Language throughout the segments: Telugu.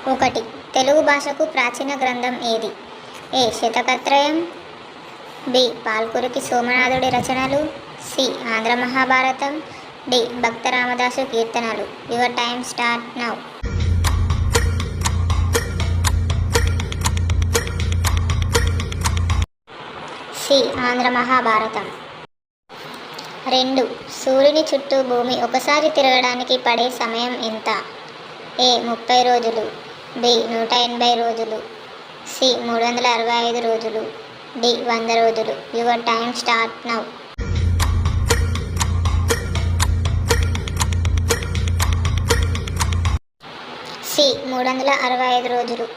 ఒకటి. తెలుగు భాషకు ప్రాచీన గ్రంథం ఏది? ఏ. శతకత్రయం, బి. పాల్కురికి సోమనాథుడి రచనలు, సి. ఆంధ్ర మహాభారతం, డి. భక్త రామదాసు కీర్తనలు. Your time start now. C. Andhra Mahabharatam. 2. సూర్యుని చుట్టూ భూమి ఒకసారి తిరగడానికి పడే సమయం ఎంత? ఏ. 30 రోజులు, బి. 180 రోజులు, సి. 365 రోజులు, డి. 100 రోజులు. Your time start now. C. 365 రోజులు.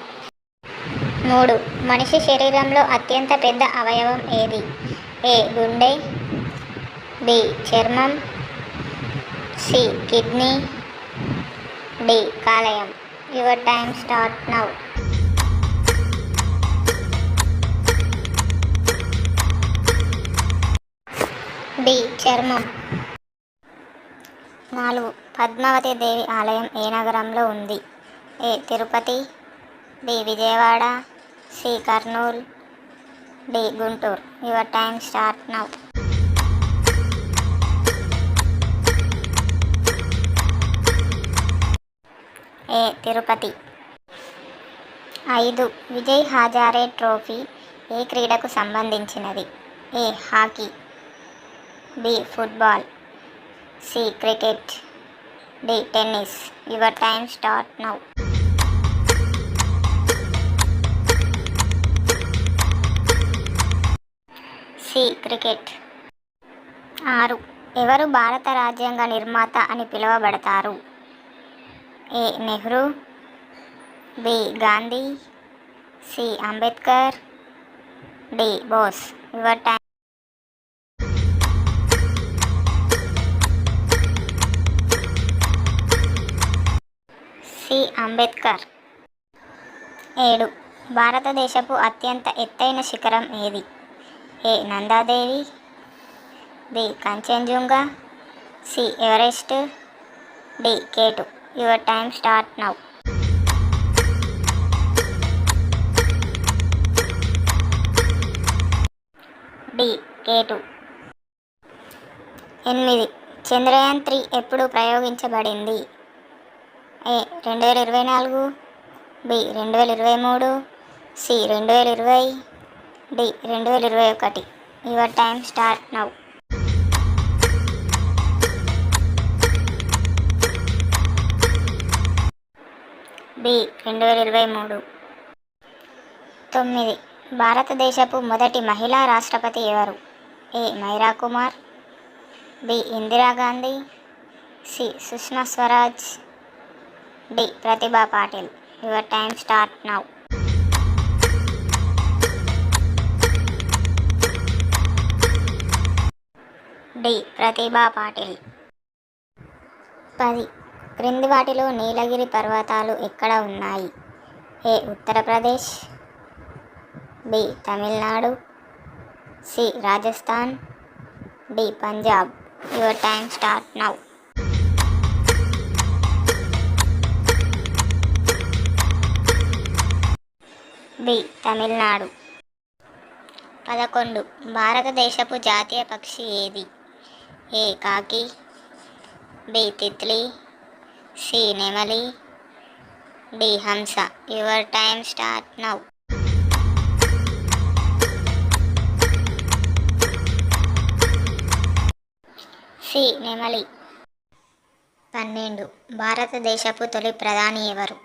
3. మనిషి శరీరంలో అత్యంత పెద్ద అవయవం ఏది? ఏ. గుండె, బి. చర్మం, సి. Kidney, D. కాలేయం. Your time start now. B. చర్మం. 4. పద్మావతి దేవి ఆలయం ఏ నగరంలో ఉంది? A. Tirupati, B. Vijayawada, C. Kurnool, D. Guntur. Your time start now. A. Tirupati. 5. Vijay Hazare trophy ఏ క్రీడకు సంబంధించినది? A. Hockey, B. Football, C. Cricket, D. Tennis. Your time start now. C. Cricket. 6. ఎవరు భారత రాజ్యాంగ నిర్మాత అని పిలువబడతారు? A. Nehru, B. Gandhi, C. Ambedkar, D. Bose. Your time. C. Ambedkar. 7. భారతదేశపు అత్యంత ఎత్తైన శిఖరం ఏది? A. Nanda Devi, B. Kanchenjunga, C. Everest, D. K two. Your time start now. D. K two. 8. Chandrayaan 3 ఎప్పుడు ప్రయోగించబడింది? A. 2024, B. 2023, C. 2020, D. 2021. Your time start now. B. 2023. 9. భారతదేశపు మొదటి మహిళా రాష్ట్రపతి ఎవరు? A. Meira Kumar, B. Indira Gandhi, C. Sushma Swaraj, D. Pratibha Patil. Your time start now. D. Pratibha Patil. 10. క్రింది వాటిలో నీలగిరి పర్వతాలు ఎక్కడ ఉన్నాయి? A. Uttar Pradesh, B. Tamil Nadu, C. Rajasthan, D. Punjab. Your time start now. B. Tamil Nadu. 11. భారతదేశపు జాతీయ పక్షి ఏది? ఏ. కాకి, బి. తిత్లీ, సి. నెమలి, డి. హంస. Your time start now. C. నెమలి. 12. భారతదేశపు తొలి ప్రధాని ఎవరు?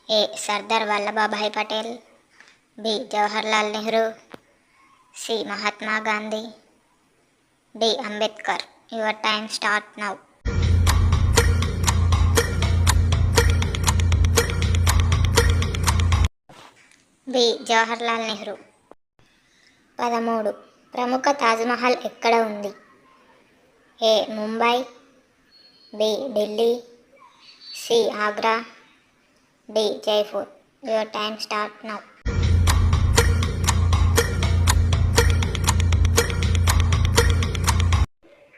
A. Sardar Vallabhbhai Patel, B. Jawaharlal Nehru, C. Mahatma Gandhi, D. Ambedkar. Your time start now. B. Jawaharlal Nehru. 13. ప్రముఖ తాజ్మహల్ ఎక్కడ ఉంది? A. Mumbai, B. Delhi, C. Agra, D. Jaipur. Your time start now.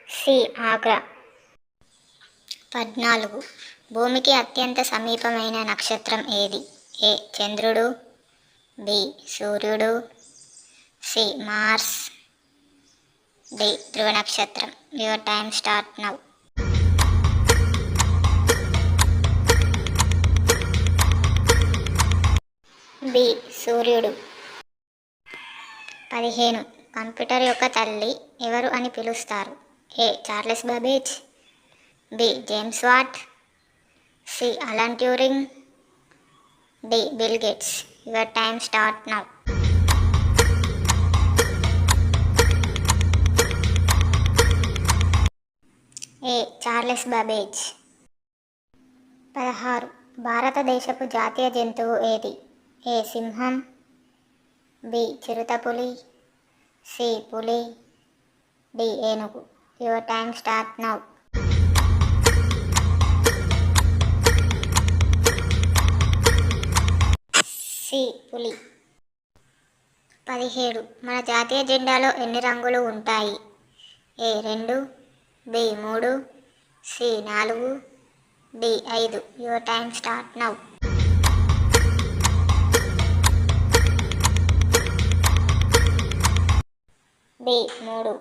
C. Agra. 14. భూమికి అత్యంత సమీపమైన నక్షత్రం ఏది? ఏ చంద్రుడు, బి సూర్యుడు, సి మార్స్, డి ధ్రువ నక్షత్రం. Your time start now. B సూర్యుడు. 15. కంప్యూటర్ యొక్క తల్లి ఎవరు అని పిలుస్తారు? A Charles Babbage, B James Watt, C Alan Turing, D Bill Gates. Your time start now. A Charles Babbage. 16. భారతదేశపు జాతీయ జంతువు ఏది? ఏ సింహం, బి చిరుతపులి, సి పులి, డి ఏనుగు. Your time start now. C పులి. 17. మన జాతీయ జెండాలో ఎన్ని రంగులు ఉంటాయి? A 2, B 3, C 4, D 5. Your time start now. B 3.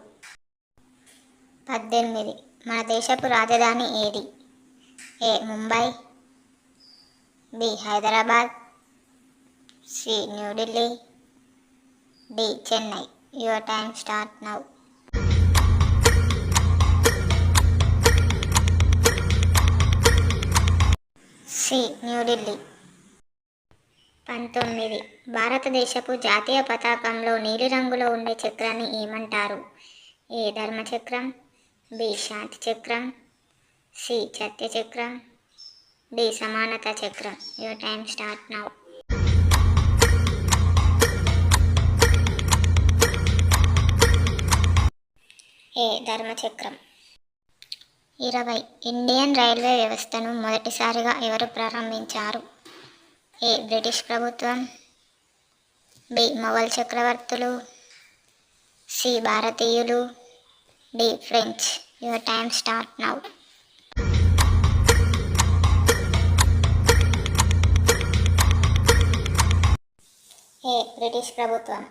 18. మన దేశపు రాజధాని ఏది? A Mumbai, B Hyderabad, C New Delhi, D Chennai. Your time start now. C New Delhi. 19. భారతదేశపు జాతీయ పతాకంలో నీలిరంగులో ఉండే చక్రాన్ని ఏమంటారు? ఏ ధర్మచక్రం, బి శాంతి చక్రం, సి సత్య చక్రం, డి సమానత చక్రం. Your time start now. A ధర్మచక్రం. 20. ఇండియన్ రైల్వే వ్యవస్థను మొదటిసారిగా ఎవరు ప్రారంభించారు? ఏ బ్రిటిష్ ప్రభుత్వం, బి మొఘల్ చక్రవర్తులు, సి భారతీయులు, D French. Your time start now. A British ప్రభుత్వం.